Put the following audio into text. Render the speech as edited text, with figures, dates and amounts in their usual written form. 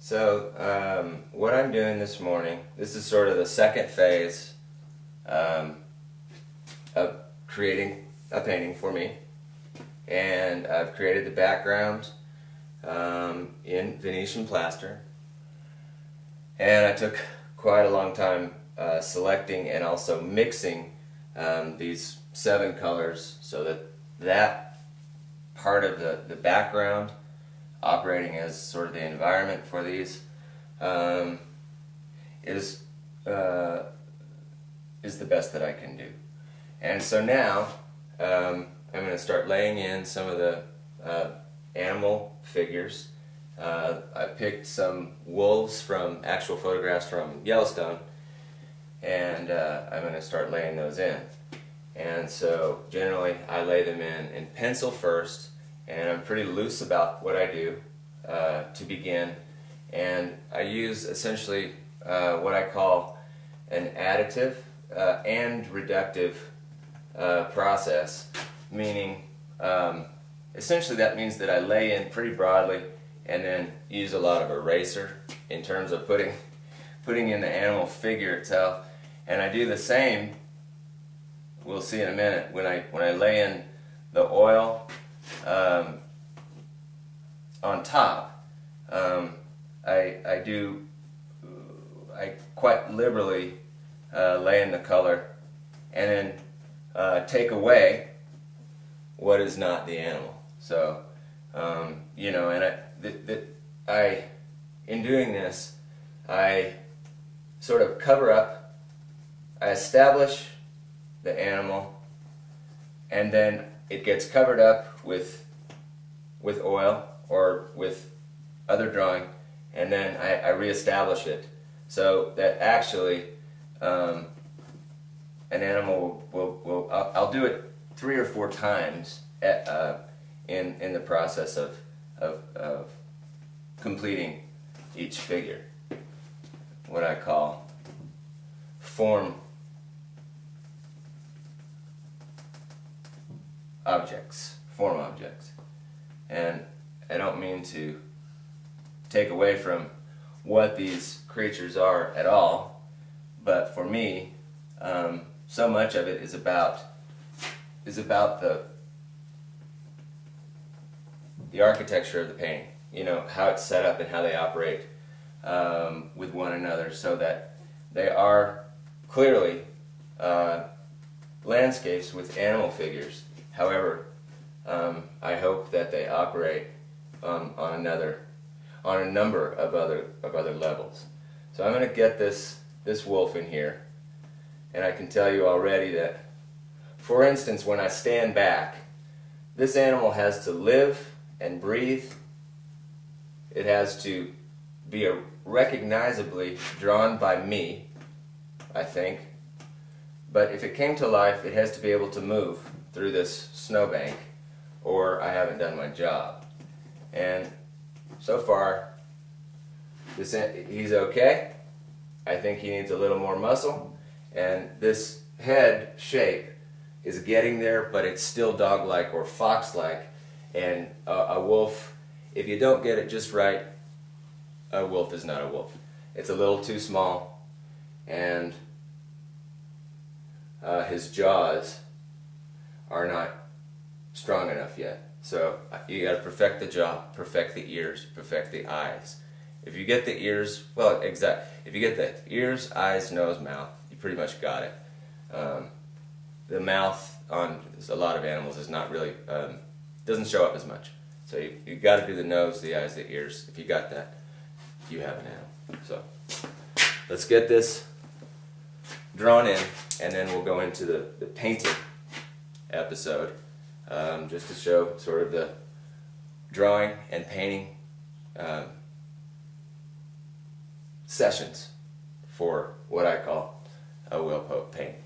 What I'm doing this morning, this is sort of the second phase of creating a painting for me. And I've created the background in Venetian plaster. And I took quite a long time selecting and also mixing these 7 colors so that that part of the background operating as sort of the environment for these is the best that I can do. And so now I'm going to start laying in some of the animal figures. I picked some wolves from actual photographs from Yellowstone, and I'm going to start laying those in. And so generally I lay them in pencil first, and I'm pretty loose about what I do to begin. And I use essentially what I call an additive and reductive process, meaning essentially that means that I lay in pretty broadly and then use a lot of eraser in terms of putting in the animal figure itself. And I do the same, we'll see in a minute, when I lay in the oil on top. I quite liberally lay in the color and then take away what is not the animal. So you know, and in doing this, I sort of cover up, I establish the animal, and then it gets covered up with oil or with other drawing, and then I reestablish it so that actually an animal will I'll do it 3 or 4 times in the process of completing each figure, what I call form objects. And I don't mean to take away from what these creatures are at all, but for me, so much of it is about the architecture of the painting. You know, how it's set up and how they operate with one another, so that they are clearly landscapes with animal figures. However, I hope that they operate on a number of other levels. So I'm going to get this wolf in here, and I can tell you already that, for instance, when I stand back, this animal has to live and breathe. It has to be recognizably drawn by me, I think. But if it came to life, it has to be able to move through this snowbank, or I haven't done my job. And so far, he's okay. I think he needs a little more muscle, and this head shape is getting there, but it's still dog-like or fox-like. And a wolf, if you don't get it just right, a wolf is not a wolf. It's a little too small, and his jaws are not strong enough yet. So you got to perfect the jaw, perfect the ears, perfect the eyes. If you get the ears, well, if you get the ears, eyes, nose, mouth, you pretty much got it. The mouth on a lot of animals is not really, doesn't show up as much. So you got to do the nose, the eyes, the ears. If you got that, you have an animal. So let's get this drawn in, and then we'll go into the painting episode, just to show sort of the drawing and painting sessions for what I call a whale poke painting.